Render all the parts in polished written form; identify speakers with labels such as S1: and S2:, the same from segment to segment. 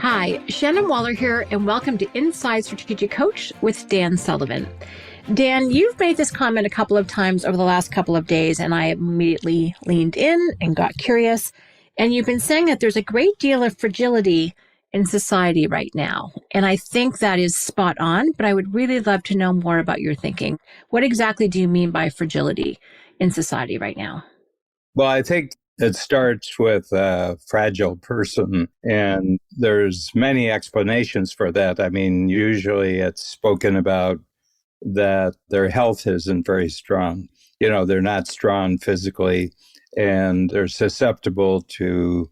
S1: Hi, Shannon Waller here, and welcome to Inside Strategic Coach with Dan Sullivan. Dan, you've made this comment a couple of times over the last couple of days, and I immediately leaned in and got curious. And you've been saying that there's a great deal of fragility in society right now. And I think that is spot on, but I would really love to know more about your thinking. What exactly do you mean by fragility in society right now?
S2: Well, I think it starts with a fragile person, and there's many explanations for that. I mean, usually it's spoken about that their health isn't very strong. They're not strong physically, and they're susceptible to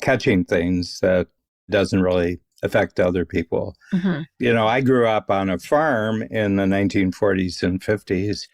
S2: catching things that doesn't really affect other people. I grew up on a farm in the 1940s and 50s,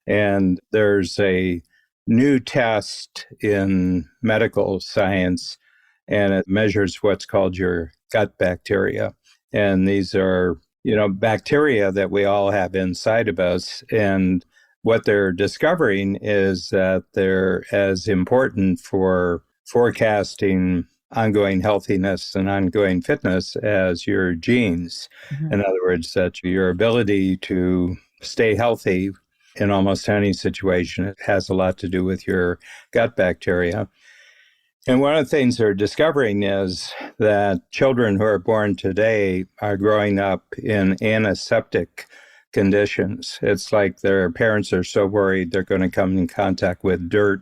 S2: and there's a new test in medical science, and it measures what's called your gut bacteria. And these are, bacteria that we all have inside of us. And what they're discovering is that they're as important for forecasting ongoing healthiness and ongoing fitness as your genes. In other words, that your ability to stay healthy in almost any situation, it has a lot to do with your gut bacteria. And one of the things they're discovering is that children who are born today are growing up in antiseptic conditions. It's like their parents are so worried they're going to come in contact with dirt.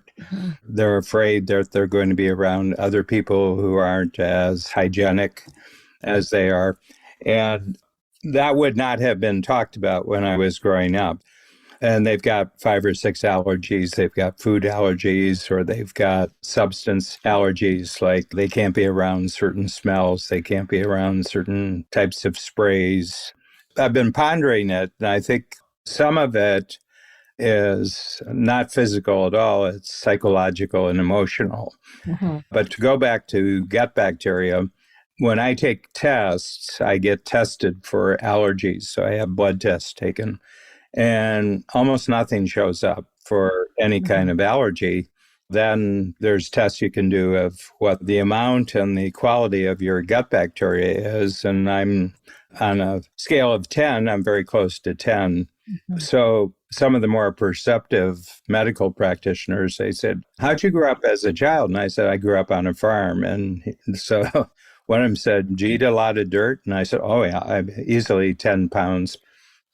S2: They're afraid that they're going to be around other people who aren't as hygienic as they are. And that would not have been talked about when I was growing up. And they've got 5 or 6 allergies. They've got food allergies, or they've got substance allergies, like they can't be around certain smells. They can't be around certain types of sprays. I've been pondering it, and I think some of it is not physical at all. It's psychological and emotional. But to go back to gut bacteria, when I take tests, I get tested for allergies. So I have blood tests taken, and almost nothing shows up for any kind of allergy. Then there's tests you can do of what the amount and the quality of your gut bacteria is. And I'm on a scale of 10, I'm very close to 10. So some of the more perceptive medical practitioners, they said, "How'd you grow up as a child?" And I said, "I grew up on a farm." And so one of them said, "Do you eat a lot of dirt?" And I said, "Oh yeah, I'm easily 10 pounds.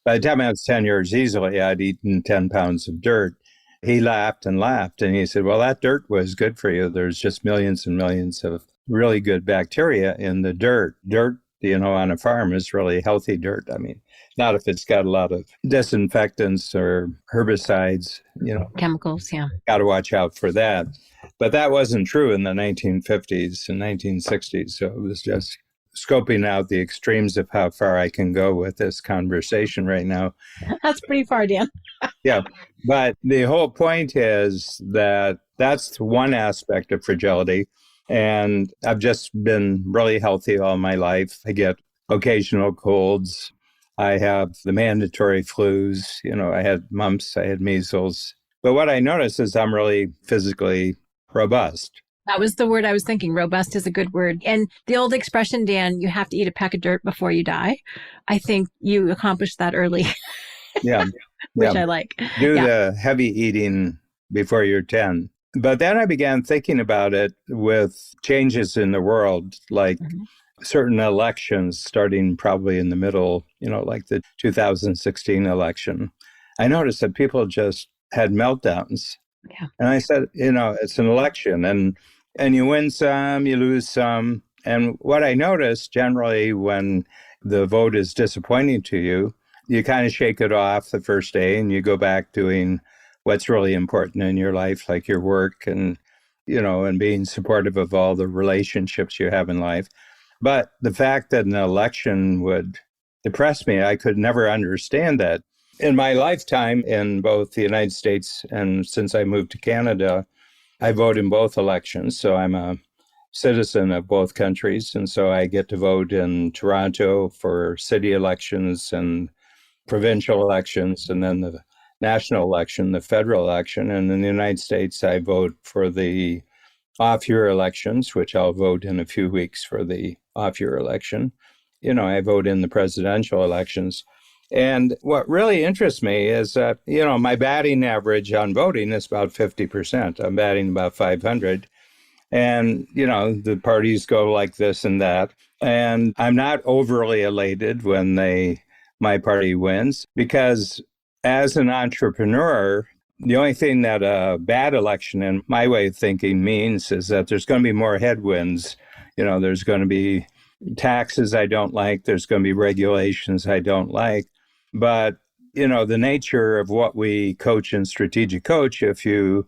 S2: By the time I was 10 years easily, I'd eaten 10 pounds of dirt." He laughed and laughed, and he said, "Well, that dirt was good for you. There's just millions and millions of really good bacteria in the dirt. Dirt, on a farm is really healthy dirt. I mean, not if it's got a lot of disinfectants or herbicides,
S1: Chemicals, yeah.
S2: got to watch out for that." But that wasn't true in the 1950s and 1960s. So it was just scoping out the extremes of how far I can go with this conversation right now.
S1: That's pretty far, Dan.
S2: Yeah. But the whole point is that that's one aspect of fragility. And I've just been really healthy all my life. I get occasional colds. I have the mandatory flus. I had mumps, I had measles. But what I notice is I'm really physically robust.
S1: That was the word I was thinking. Robust is a good word. And the old expression, Dan, you have to eat a peck of dirt before you die. I think you accomplished that early.
S2: Yeah.
S1: Which I like.
S2: Do the heavy eating before you're 10. But then I began thinking about it with changes in the world, like certain elections starting probably in the middle, like the 2016 election. I noticed that people just had meltdowns.
S1: Yeah.
S2: And I said, it's an election, and you win some, you lose some. And what I noticed generally when the vote is disappointing to you, you kind of shake it off the first day and you go back doing what's really important in your life, like your work and, and being supportive of all the relationships you have in life. But the fact that an election would depress me, I could never understand that. In my lifetime in both the United States and since I moved to Canada, I vote in both elections. So I'm a citizen of both countries. And so I get to vote in Toronto for city elections and provincial elections, and then the national election, the federal election. And in the United States, I vote for the off-year elections, which I'll vote in a few weeks for the off-year election. I vote in the presidential elections. And what really interests me is that, my batting average on voting is about 50%. I'm batting about 500. And, the parties go like this and that. And I'm not overly elated when my party wins, because as an entrepreneur, the only thing that a bad election, in my way of thinking, means is that there's going to be more headwinds. There's going to be taxes I don't like. There's going to be regulations I don't like. But, the nature of what we coach in Strategic Coach, if you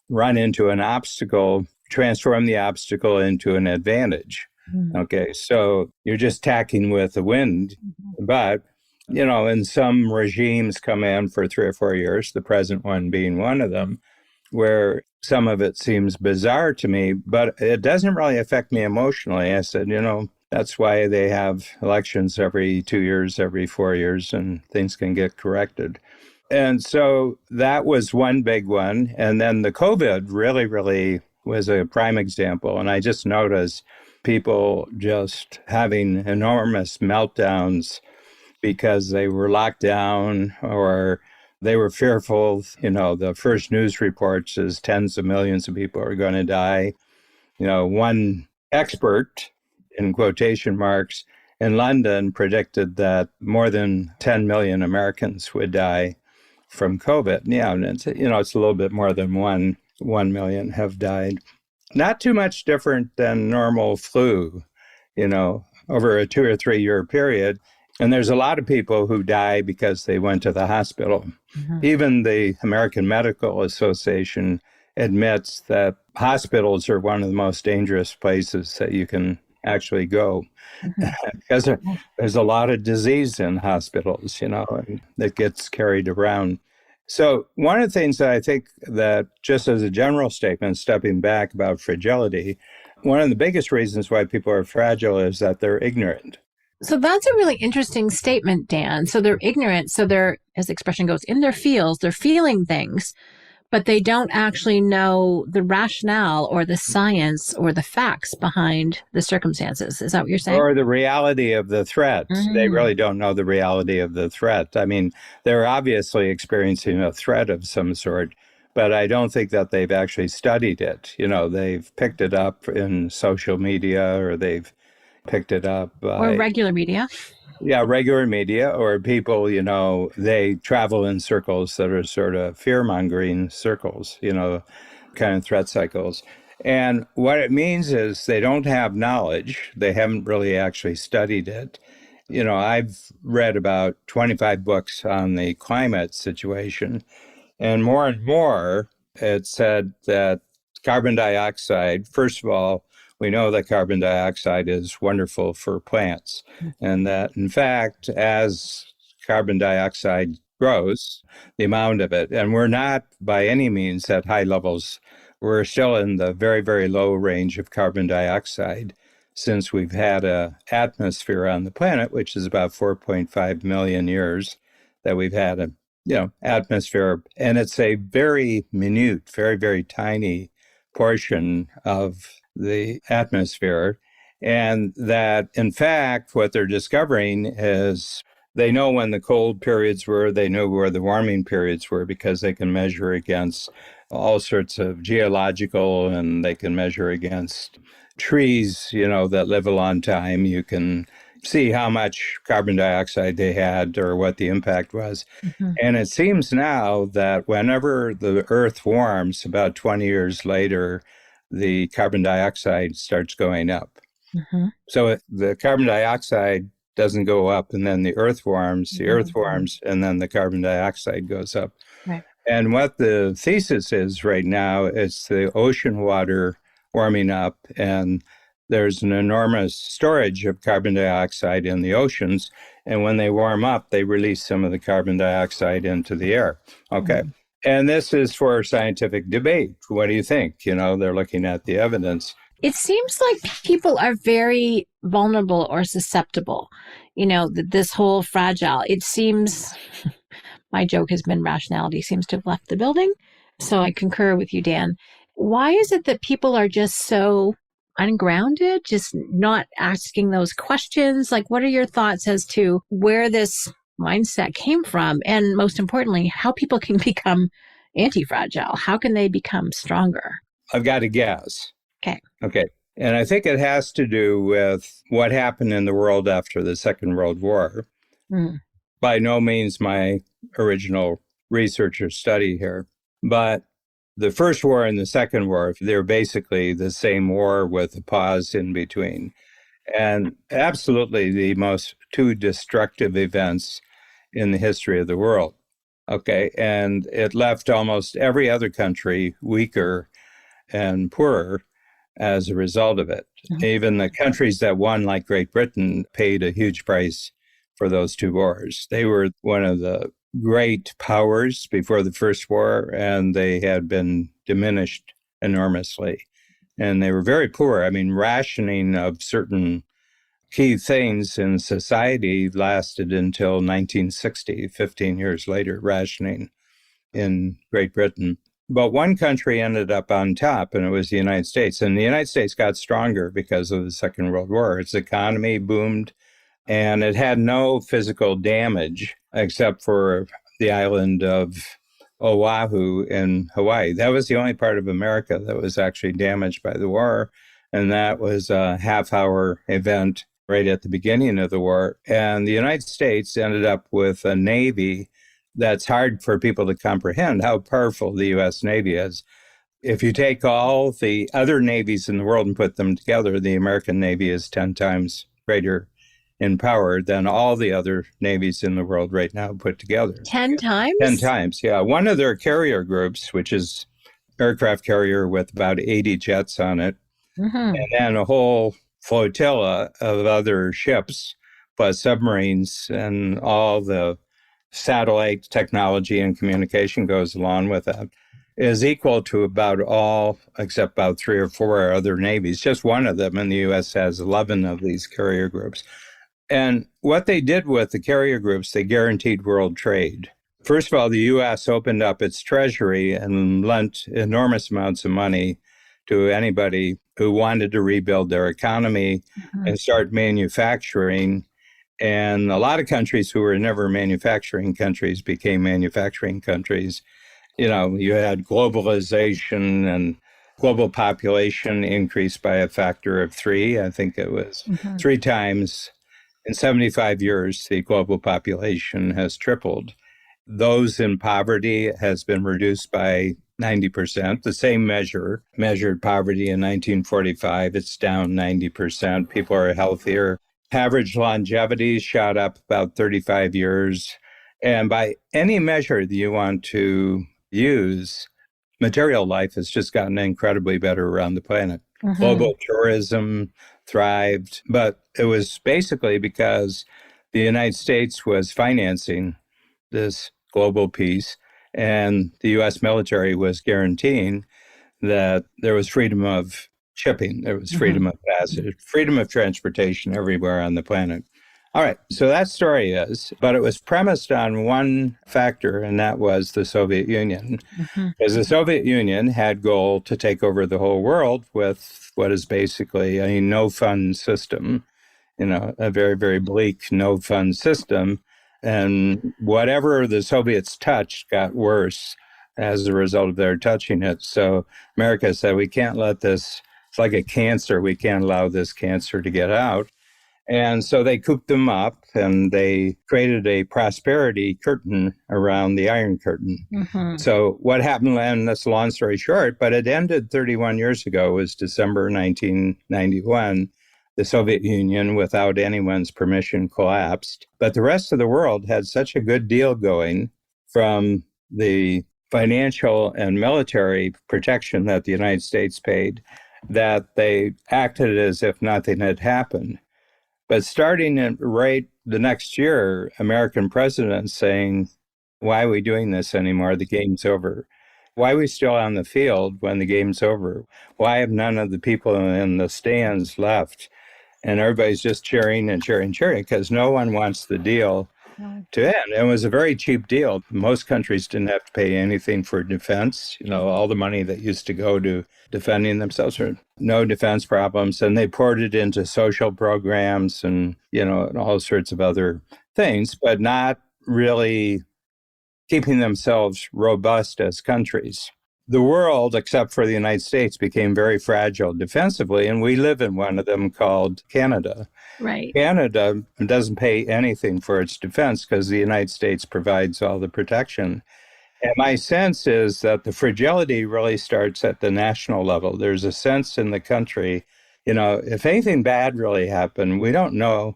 S2: run into an obstacle, transform the obstacle into an advantage. Mm-hmm. Okay, so you're just tacking with the wind. Mm-hmm. But, and some regimes come in for 3 or 4 years, the present one being one of them, where some of it seems bizarre to me, but it doesn't really affect me emotionally. I said, that's why they have elections every 2 years, every 4 years, and things can get corrected. And so that was one big one. And then the COVID really, really was a prime example. And I just noticed people just having enormous meltdowns because they were locked down or they were fearful. The first news reports is tens of millions of people are going to die. One expert, in quotation marks, in London predicted that more than 10 million Americans would die from COVID. Yeah, and it's a little bit more than 1 million have died. Not too much different than normal flu, over a 2 or 3 year period. And there's a lot of people who die because they went to the hospital. Mm-hmm. Even the American Medical Association admits that hospitals are one of the most dangerous places that you can actually go. Mm-hmm. Because there's a lot of disease in hospitals, and that gets carried around. So one of the things that I think that, just as a general statement, stepping back about fragility, one of the biggest reasons why people are fragile is that they're ignorant.
S1: So that's a really interesting statement, Dan. So they're ignorant. So they're, as the expression goes, in their feels, they're feeling things, but they don't actually know the rationale or the science or the facts behind the circumstances. Is that what you're saying?
S2: Or the reality of the threat. Mm-hmm. They really don't know the reality of the threat. I mean, they're obviously experiencing a threat of some sort, but I don't think that they've actually studied it. They've picked it up in social media, or they've picked it up by...
S1: Or regular media.
S2: Yeah, regular media, or people, they travel in circles that are sort of fear-mongering circles, kind of threat cycles. And what it means is they don't have knowledge. They haven't really actually studied it. I've read about 25 books on the climate situation, and more, it said that carbon dioxide, first of all, we know that carbon dioxide is wonderful for plants, and that, in fact, as carbon dioxide grows, the amount of it, and we're not by any means at high levels, we're still in the very, very low range of carbon dioxide since we've had an atmosphere on the planet, which is about 4.5 million years that we've had a atmosphere, and it's a very minute, very, very tiny portion of the atmosphere. And that, in fact, what they're discovering is they know when the cold periods were, they know where the warming periods were, because they can measure against all sorts of geological, and they can measure against trees, that live a long time. You can see how much carbon dioxide they had or what the impact was. Mm-hmm. And it seems now that whenever the Earth warms, about 20 years later, the carbon dioxide starts going up. Mm-hmm. So the carbon dioxide doesn't go up, and then the Earth warms, the Earth warms, and then the carbon dioxide goes up. Right. And what the thesis is right now is the ocean water warming up, and there's an enormous storage of carbon dioxide in the oceans. And when they warm up, they release some of the carbon dioxide into the air. Okay. Mm-hmm. And this is for scientific debate. What do you think? They're looking at the evidence.
S1: It seems like people are very vulnerable or susceptible. This whole fragile, it seems, my joke has been rationality seems to have left the building. So I concur with you, Dan. Why is it that people are just so ungrounded, just not asking those questions? Like, what are your thoughts as to where this mindset came from? And most importantly, how people can become anti-fragile? How can they become stronger?
S2: I've got to guess.
S1: Okay.
S2: Okay. And I think it has to do with what happened in the world after the Second World War.
S1: Mm.
S2: By no means my original research or study here, but the First War and the Second War, they're basically the same war with a pause in between. And absolutely the most two destructive events in the history of the world. Okay. And it left almost every other country weaker and poorer as a result of it.
S1: Mhm.
S2: Even the countries that won, like Great Britain, paid a huge price for those two wars. They were one of the great powers before the First War, and they had been diminished enormously. And they were very poor. I mean, rationing of certain key things in society lasted until 1960, 15 years later, rationing in Great Britain. But one country ended up on top, and it was the United States. And the United States got stronger because of the Second World War. Its economy boomed, and it had no physical damage except for the island of Oahu in Hawaii. That was the only part of America that was actually damaged by the war. And that was a half-hour event right at the beginning of the war. And the United States ended up with a Navy that's hard for people to comprehend how powerful the U.S. Navy is. If you take all the other navies in the world and put them together, the American Navy is 10 times greater in power than all the other navies in the world right now put together.
S1: 10 times?
S2: 10 times, yeah. One of their carrier groups, which is aircraft carrier with about 80 jets on it, and then a whole flotilla of other ships, plus submarines and all the satellite technology and communication goes along with that, is equal to about all, except about 3 or 4 other navies. Just one of them in the U.S. has 11 of these carrier groups. And what they did with the carrier groups, they guaranteed world trade. First of all, the U.S. opened up its treasury and lent enormous amounts of money to anybody who wanted to rebuild their economy and start manufacturing. And a lot of countries who were never manufacturing countries became manufacturing countries. You know, you had globalization, and global population increased by a factor of 3. I think it was 3 times. In 75 years, the global population has tripled. Those in poverty has been reduced by 90%. The same measure measured poverty in 1945. It's down 90%. People are healthier. Average longevity shot up about 35 years. And by any measure that you want to use, material life has just gotten incredibly better around the planet. Global tourism thrived, but it was basically because the United States was financing this global peace, and the U.S. military was guaranteeing that there was freedom of shipping, there was freedom of passage, freedom of transportation everywhere on the planet. All right, so that story is, but it was premised on one factor, and that was the Soviet Union. Because the Soviet Union had goal to take over the whole world with what is basically a no-fund system, you know, a very, very bleak no-fund system. And whatever the Soviets touched got worse as a result of their touching it. So America said, we can't let this, it's like a cancer, we can't allow this cancer to get out. And so they cooped them up, and they created a prosperity curtain around the Iron Curtain. So what happened, and that's a long story short, but it ended 31 years ago, was December 1991. The Soviet Union, without anyone's permission, collapsed. But the rest of the world had such a good deal going from the financial and military protection that the United States paid that they acted as if nothing had happened. But starting in right the next year, American presidents saying, why are we doing this anymore? The game's over. Why are we still on the field when the game's over? Why have none of the people in the stands left? And everybody's just cheering and cheering, cheering, because no one wants the deal
S1: No.
S2: to end. It was a very cheap deal. Most countries didn't have to pay anything for defense. All the money that used to go to defending themselves, or no defense problems. And they poured it into social programs and all sorts of other things, but not really keeping themselves robust as countries. The world, except for the United States, became very fragile defensively, and we live in one of them called Canada.
S1: Right.
S2: Canada doesn't pay anything for its defense because the United States provides all the protection. And my sense is that the fragility really starts at the national level. There's a sense in the country, if anything bad really happened, we don't know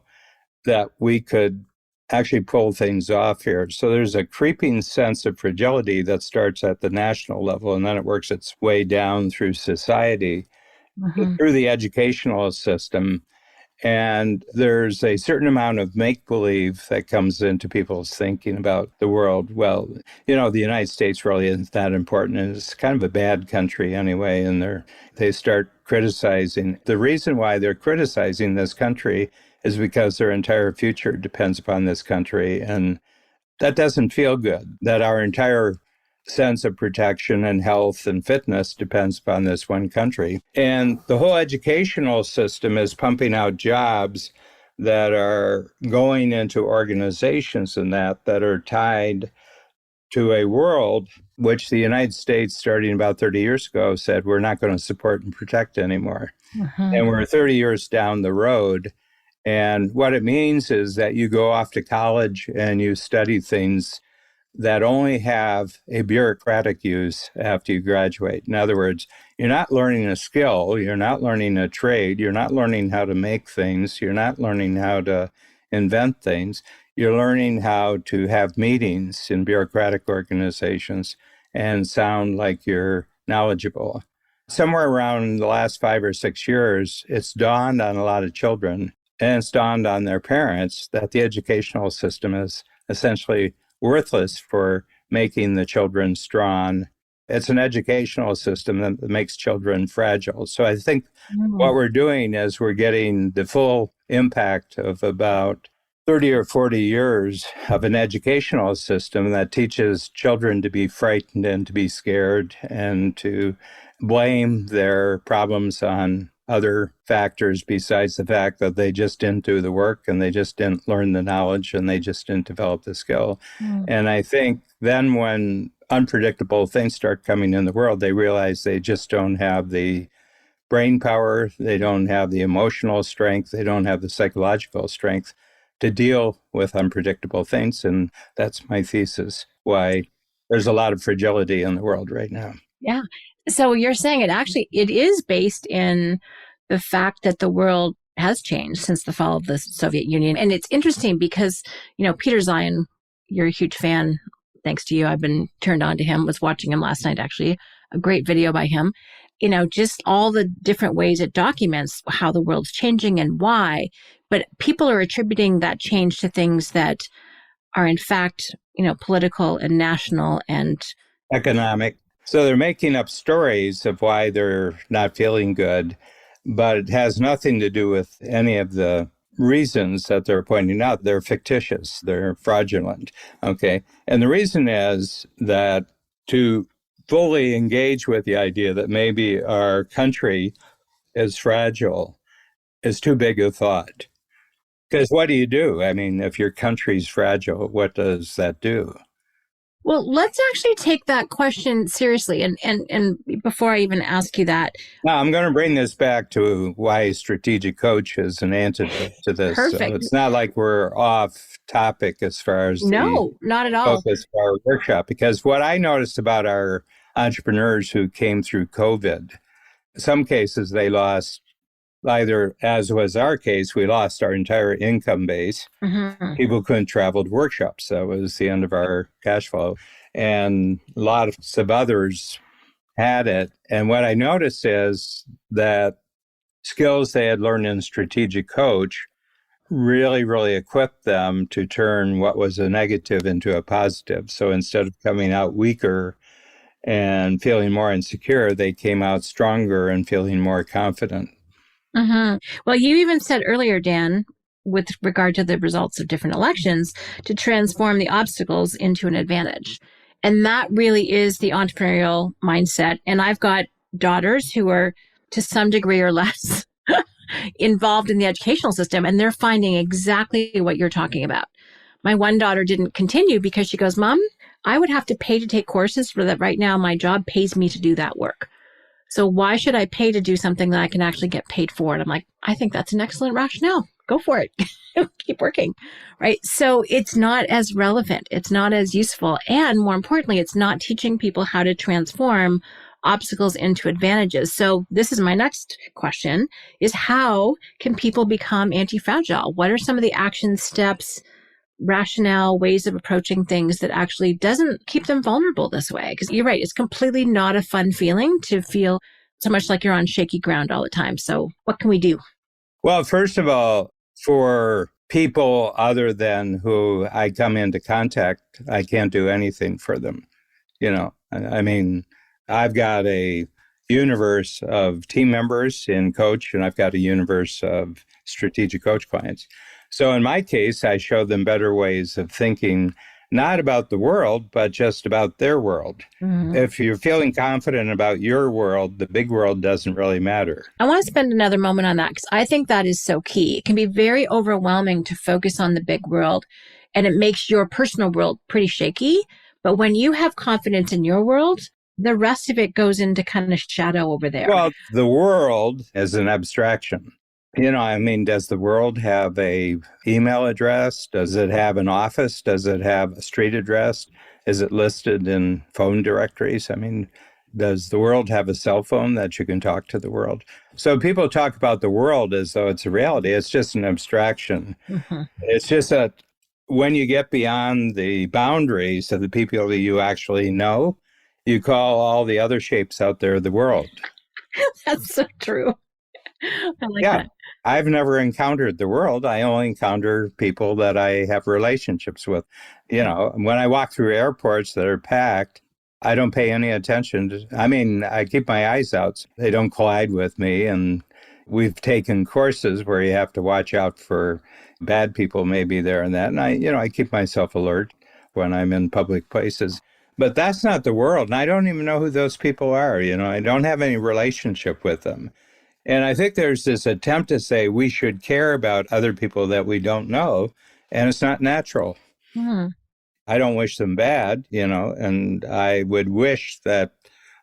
S2: that we could actually pull things off here. So there's a creeping sense of fragility that starts at the national level, and then it works its way down through society, through the educational system. And there's a certain amount of make-believe that comes into people's thinking about the world. Well, the United States really isn't that important, and it's kind of a bad country anyway, and they start criticizing. The reason why they're criticizing this country is because their entire future depends upon this country, and that doesn't feel good, that our entire sense of protection and health and fitness depends upon this one country. And the whole educational system is pumping out jobs that are going into organizations and that are tied to a world which the United States, starting about 30 years ago, said we're not going to support and protect anymore. And we're 30 years down the road. And what it means is that you go off to college and you study things that only have a bureaucratic use after you graduate. In other words, you're not learning a skill, you're not learning a trade, you're not learning how to make things, you're not learning how to invent things. You're learning how to have meetings in bureaucratic organizations and sound like you're knowledgeable. Somewhere around the last 5 or 6 years, it's dawned on a lot of children, and it's dawned on their parents, that the educational system is essentially worthless for making the children strong. It's an educational system that makes children fragile. So I think what we're doing is we're getting the full impact of about 30 or 40 years of an educational system that teaches children to be frightened and to be scared and to blame their problems on other factors besides the fact that they just didn't do the work and they just didn't learn the knowledge and they just didn't develop the skill. And I think then when unpredictable things start coming in the world, they realize they just don't have the brain power, they don't have the emotional strength, they don't have the psychological strength to deal with unpredictable things. And that's my thesis, why there's a lot of fragility in the world right now.
S1: Yeah. So you're saying it is based in the fact that the world has changed since the fall of the Soviet Union. And it's interesting because, Peter Zion, you're a huge fan. Thanks to you, I've been turned on to him, was watching him last night, actually, a great video by him. Just all the different ways it documents how the world's changing and why. But people are attributing that change to things that are in fact, political and national and
S2: economic. So they're making up stories of why they're not feeling good, but it has nothing to do with any of the reasons that they're pointing out. They're fictitious, they're fraudulent, okay? And the reason is that to fully engage with the idea that maybe our country is fragile is too big a thought. Because what do you do? I mean, if your country's fragile, what does that do?
S1: Well, let's actually take that question seriously. And before I even ask you that.
S2: Now, I'm going to bring this back to why strategic coach is an antidote to this.
S1: Perfect.
S2: So it's not like we're off topic as far as
S1: no, not at all.
S2: Focus for our workshop. Because what I noticed about our entrepreneurs who came through COVID, in some cases they lost either, as was our case, we lost our entire income base. People couldn't travel to workshops. That was the end of our cash flow. And a lot of others had it. And what I noticed is that skills they had learned in strategic coach really, really equipped them to turn what was a negative into a positive. So instead of coming out weaker and feeling more insecure, they came out stronger and feeling more confident.
S1: Well, you even said earlier, Dan, with regard to the results of different elections to transform the obstacles into an advantage. And that really is the entrepreneurial mindset. And I've got daughters who are to some degree or less involved in the educational system, and they're finding exactly what you're talking about. My one daughter didn't continue because she goes, Mom, I would have to pay to take courses for that. Right now, my job pays me to do that work. So why should I pay to do something that I can actually get paid for? And I'm like, I think that's an excellent rationale. Go for it. Keep working. Right. So it's not as relevant. It's not as useful. And more importantly, it's not teaching people how to transform obstacles into advantages. So this is my next question is how can people become anti-fragile? What are some of the action steps, rationale, ways of approaching things that actually doesn't keep them vulnerable this way? Because you're right, it's completely not a fun feeling to feel so much like you're on shaky ground all the time. So what can we do?
S2: Well, first of all, for people other than who I come into contact, I can't do anything for them. I mean, I've got a universe of team members in Coach, and I've got a universe of strategic coach clients. So in my case, I show them better ways of thinking, not about the world, but just about their world. Mm-hmm. If you're feeling confident about your world, the big world doesn't really matter.
S1: I want to spend another moment on that because I think that is so key. It can be very overwhelming to focus on the big world, and it makes your personal world pretty shaky. But when you have confidence in your world, the rest of it goes into kind of shadow over there.
S2: Well, the world is an abstraction. Does the world have a email address? Does it have an office? Does it have a street address? Is it listed in phone directories? Does the world have a cell phone that you can talk to the world? So people talk about the world as though it's a reality. It's just an abstraction. Mm-hmm. It's just that when you get beyond the boundaries of the people that you actually know, you call all the other shapes out there the world.
S1: That's so true. I like that.
S2: I've never encountered the world. I only encounter people that I have relationships with. When I walk through airports that are packed, I don't pay any attention. I keep my eyes out. So they don't collide with me. And we've taken courses where you have to watch out for bad people maybe there and that. And I keep myself alert when I'm in public places. But that's not the world. And I don't even know who those people are. I don't have any relationship with them. And I think there's this attempt to say we should care about other people that we don't know, and it's not natural. Mm-hmm. I don't wish them bad, and I would wish that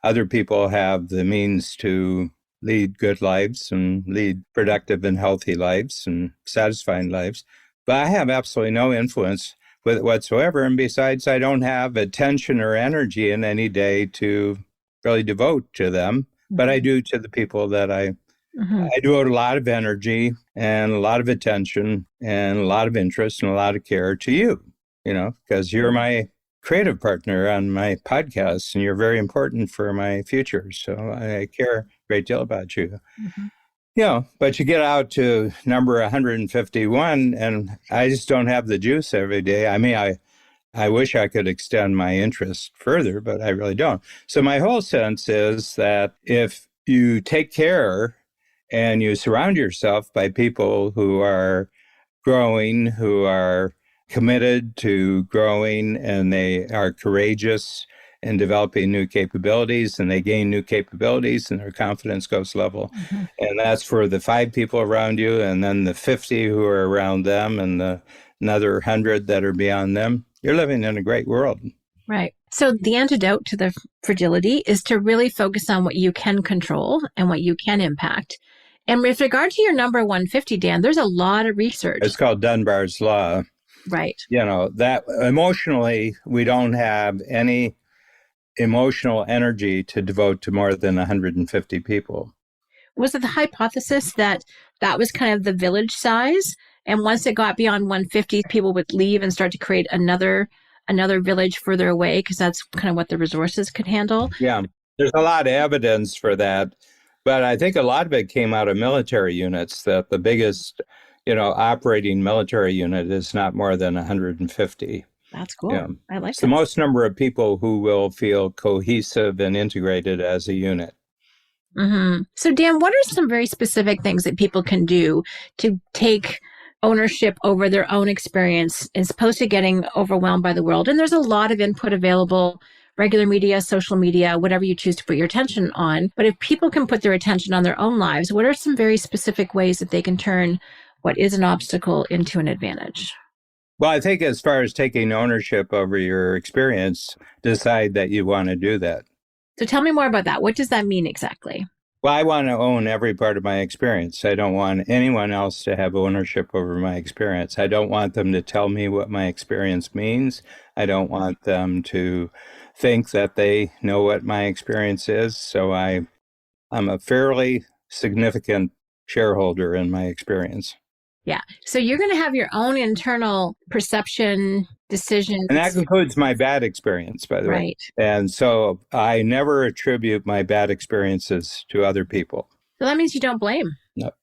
S2: other people have the means to lead good lives and lead productive and healthy lives and satisfying lives. But I have absolutely no influence with it whatsoever. And besides, I don't have attention or energy in any day to really devote to them, mm-hmm. but I do to the people that Mm-hmm. I devote a lot of energy and a lot of attention and a lot of interest and a lot of care to you, because you're my creative partner on my podcast and you're very important for my future. So I care a great deal about you. Mm-hmm. But you get out to number 151 and I just don't have the juice every day. I wish I could extend my interest further, but I really don't. So my whole sense is that if you take care and you surround yourself by people who are growing, who are committed to growing, and they are courageous in developing new capabilities, and they gain new capabilities, and their confidence goes level. Mm-hmm. And that's for the 5 people around you, and then the 50 who are around them, and another 100 that are beyond them. You're living in a great world.
S1: Right. So the antidote to the fragility is to really focus on what you can control and what you can impact. And with regard to your number 150, Dan, there's a lot of research.
S2: It's called Dunbar's Law.
S1: Right.
S2: That emotionally, we don't have any emotional energy to devote to more than 150 people.
S1: Was it the hypothesis that was kind of the village size? And once it got beyond 150, people would leave and start to create another village further away because that's kind of what the resources could handle?
S2: Yeah, there's a lot of evidence for that. But I think a lot of it came out of military units, that the biggest, operating military unit is not more than 150.
S1: That's cool. Yeah. I like
S2: it's the most number of people who will feel cohesive and integrated as a unit.
S1: Mm-hmm. So, Dan, what are some very specific things that people can do to take ownership over their own experience as opposed to getting overwhelmed by the world. And there's a lot of input available, regular media, social media, whatever you choose to put your attention on. But if people can put their attention on their own lives, what are some very specific ways that they can turn what is an obstacle into an advantage?
S2: Well, I think as far as taking ownership over your experience, decide that you want to do that.
S1: So tell me more about that. What does that mean exactly?
S2: Well, I want to own every part of my experience. I don't want anyone else to have ownership over my experience. I don't want them to tell me what my experience means. I don't want them to think that they know what my experience is. So I'm a fairly significant shareholder in my experience.
S1: Yeah. So you're going to have your own internal perception, decisions.
S2: And that includes my bad experience, by the way.
S1: Right.
S2: And so I never attribute my bad experiences to other people.
S1: So that means you don't blame.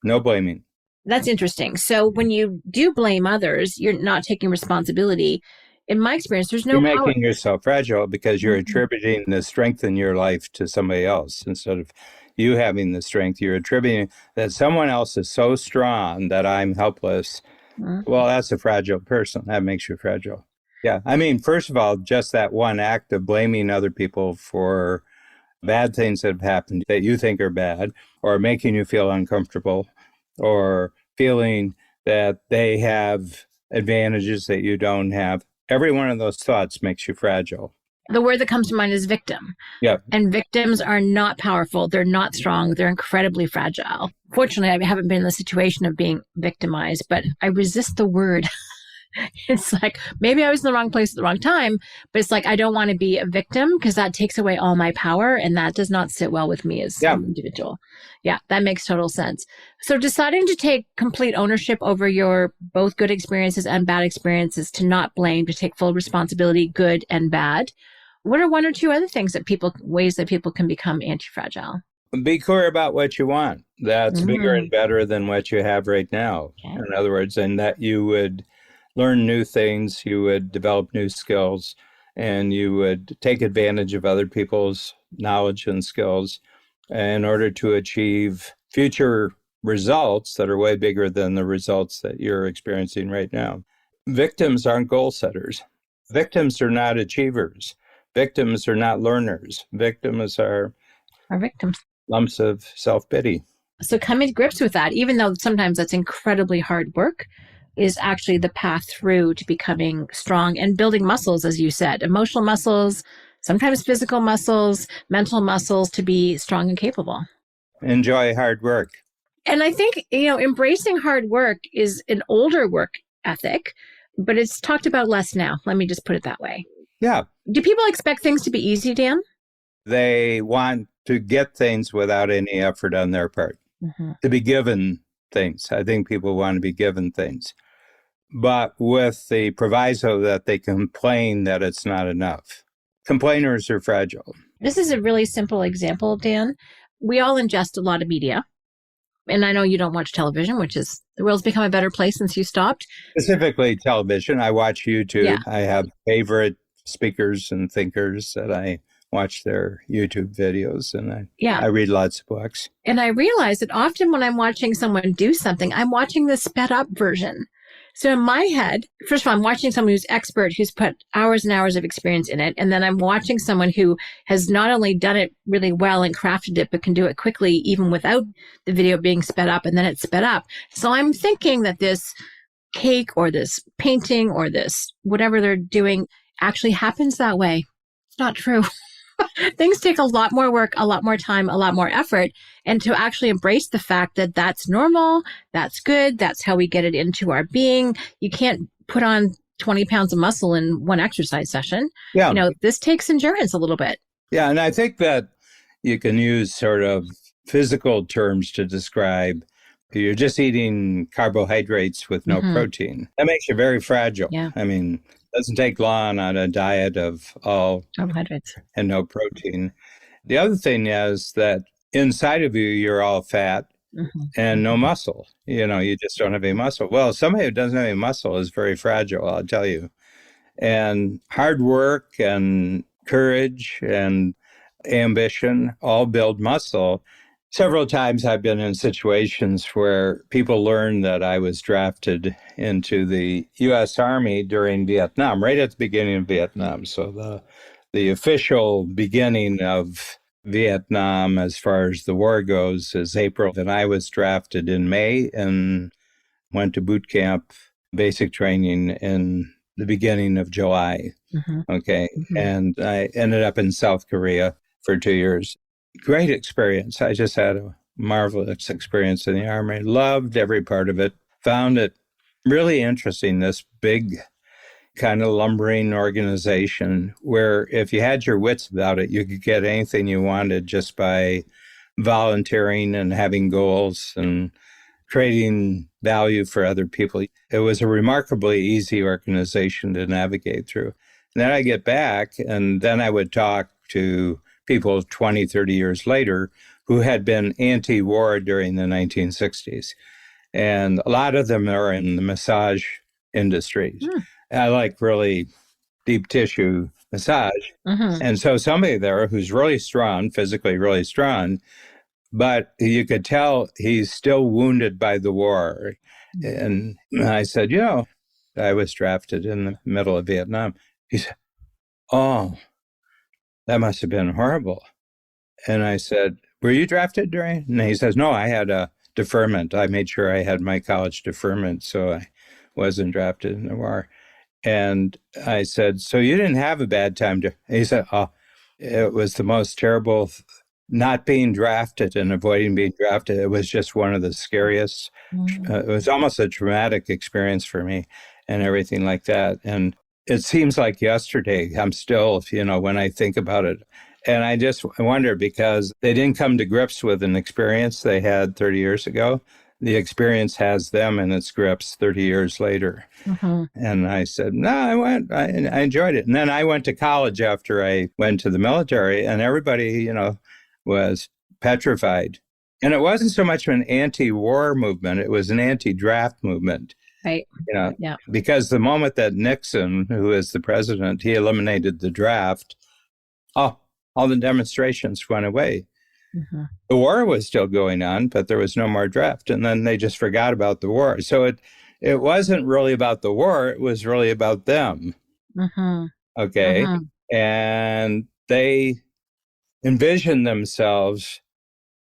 S2: No blaming.
S1: That's interesting. So when you do blame others, you're not taking responsibility. In my experience, there's no
S2: You're
S1: power.
S2: making yourself fragile because you're attributing the strength in your life to somebody else instead of you having the strength. You're attributing that someone else is so strong that I'm helpless. Well, that's a fragile person. That makes you fragile. Yeah. I mean, first of all, just that one act of blaming other people for bad things that have happened that you think are bad, or making you feel uncomfortable, or feeling that they have advantages that you don't have. Every one of those thoughts makes you fragile.
S1: The word that comes to mind is victim.
S2: Yeah.
S1: And victims are not powerful. They're not strong. They're incredibly fragile. Fortunately, I haven't been in the situation of being victimized, but I resist the word. It's like, maybe I was in the wrong place at the wrong time, but it's like, I don't want to be a victim because that takes away all my power. And that does not sit well with me as an individual. Yeah, that makes total sense. So deciding to take complete ownership over your both good experiences and bad experiences, to not blame, to take full responsibility, good and bad. What are one or two other things ways that people can become anti-fragile?
S2: Be clear about what you want. That's bigger and better than what you have right now. Okay. In other words, and that you would learn new things, you would develop new skills, and you would take advantage of other people's knowledge and skills in order to achieve future results that are way bigger than the results that you're experiencing right now. Victims aren't goal setters. Victims are not achievers. Victims are not learners. Victims are
S1: victims.
S2: Lumps of self-pity.
S1: So coming to grips with that, even though sometimes that's incredibly hard work, is actually the path through to becoming strong and building muscles, as you said, emotional muscles, sometimes physical muscles, mental muscles, to be strong and capable.
S2: Enjoy hard work.
S1: And I think, embracing hard work is an older work ethic, but it's talked about less now. Let me just put it that way.
S2: Yeah.
S1: Do people expect things to be easy, Dan?
S2: They want to get things without any effort on their part, to be given things. I think people want to be given things, but with the proviso that they complain that it's not enough. Complainers are fragile.
S1: This is a really simple example, Dan. We all ingest a lot of media. And I know you don't watch television, which is, the world's become a better place since you stopped.
S2: Specifically television. I watch YouTube.
S1: Yeah.
S2: I have favorite speakers and thinkers that I watch their YouTube videos, and I read lots of books.
S1: And I realize that often when I'm watching someone do something, I'm watching the sped up version. So in my head, first of all, I'm watching someone who's expert, who's put hours and hours of experience in it. And then I'm watching someone who has not only done it really well and crafted it, but can do it quickly, even without the video being sped up, and then it's sped up. So I'm thinking that this cake or this painting or this whatever they're doing actually happens that way. It's not true. Things take a lot more work, a lot more time, a lot more effort. And to actually embrace the fact that that's normal, that's good, that's how we get it into our being. You can't put on 20 pounds of muscle in one exercise session.
S2: Yeah.
S1: This takes endurance a little bit.
S2: Yeah. And I think that you can use sort of physical terms to describe you're just eating carbohydrates with no protein. That makes you very fragile.
S1: Yeah.
S2: I mean, it doesn't take long on a diet of all
S1: carbohydrates
S2: and no protein. The other thing is that inside of you, you're all fat and no muscle. You just don't have any muscle. Well, somebody who doesn't have any muscle is very fragile, I'll tell you. And hard work and courage and ambition all build muscle. several times I've been in situations where people learned that I was drafted into the U.S. Army during Vietnam, right at the beginning of Vietnam. So the official beginning of Vietnam, as far as the war goes, is April. And I was drafted in May and went to boot camp, basic training in the beginning of July.
S1: Mm-hmm.
S2: Okay.
S1: Mm-hmm.
S2: And I ended up in South Korea for 2 years. Great experience. I just had a marvelous experience in the Army. Loved every part of it. Found it really interesting, this big kind of lumbering organization where if you had your wits about it, you could get anything you wanted just by volunteering and having goals and creating value for other people. It was a remarkably easy organization to navigate through. And then I get back, and then I would talk to people 20, 30 years later who had been anti-war during the 1960s. And a lot of them are in the massage industries. I like really deep tissue massage.
S1: Mm-hmm.
S2: And so somebody there who's really strong, physically really strong, but you could tell he's still wounded by the war. And I said, I was drafted in the middle of Vietnam. He said, oh, that must have been horrible. And I said, were you drafted during? And he says, no, I had a deferment. I made sure I had my college deferment, so I wasn't drafted in the war. And I said, so you didn't have a bad time? He said, oh, it was the most terrible, not being drafted and avoiding being drafted. It was just one of the scariest. It was almost a traumatic experience for me and everything like that. And it seems like yesterday. I'm still, when I think about it. And I just wonder, because they didn't come to grips with an experience they had 30 years ago. The experience has them in its grips 30 years later. Mm-hmm. And I said, no, I enjoyed it. And then I went to college after I went to the military, and everybody, was petrified. And it wasn't so much an anti-war movement. It was an anti-draft movement.
S1: Right.
S2: Yeah. Because the moment that Nixon, who is the president, he eliminated the draft, all the demonstrations went away. Mm-hmm. The war was still going on, but there was no more draft. And then they just forgot about the war. So it wasn't really about the war. It was really about them. Mm-hmm. Okay. Mm-hmm. And they envisioned themselves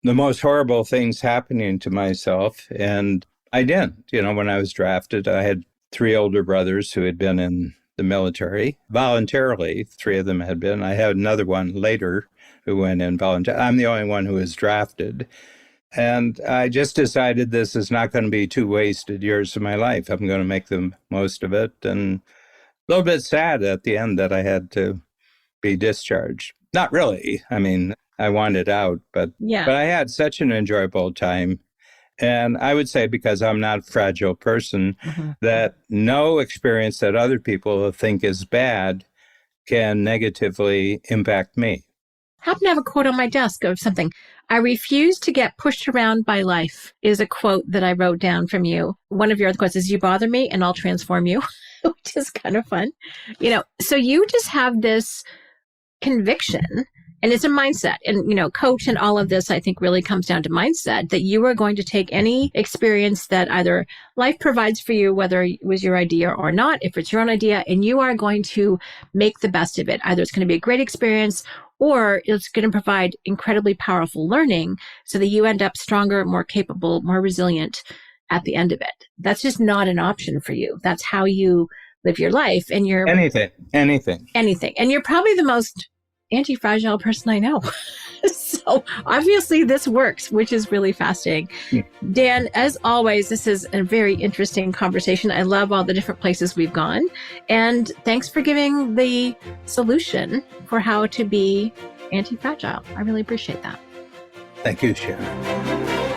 S2: the most horrible things happening to myself. And I didn't. When I was drafted, I had 3 older brothers who had been in the military voluntarily. 3 of them had been. I had another one later who went in voluntarily. I'm the only one who was drafted. And I just decided this is not going to be 2 wasted years of my life. I'm going to make the most of it. And a little bit sad at the end that I had to be discharged. Not really. I mean, I wanted out, but I had such an enjoyable time. And I would say, because I'm not a fragile person, mm-hmm. that no experience that other people think is bad can negatively impact me.
S1: I happen to have a quote on my desk of something. I refuse to get pushed around by life is a quote that I wrote down from you. One of your other quotes is, you bother me and I'll transform you, which is kind of fun. So you just have this conviction. And it's a mindset. And, coach and all of this, I think, really comes down to mindset, that you are going to take any experience that either life provides for you, whether it was your idea or not, if it's your own idea, and you are going to make the best of it. Either it's going to be a great experience, or it's going to provide incredibly powerful learning so that you end up stronger, more capable, more resilient at the end of it. That's just not an option for you. That's how you live your life. And you're
S2: anything.
S1: And you're probably the most anti-fragile person I know. So obviously this works, which is really fascinating. Yeah. Dan, as always, this is a very interesting conversation. I love all the different places we've gone. And thanks for giving the solution for how to be anti-fragile. I really appreciate that.
S2: Thank you, Shannon.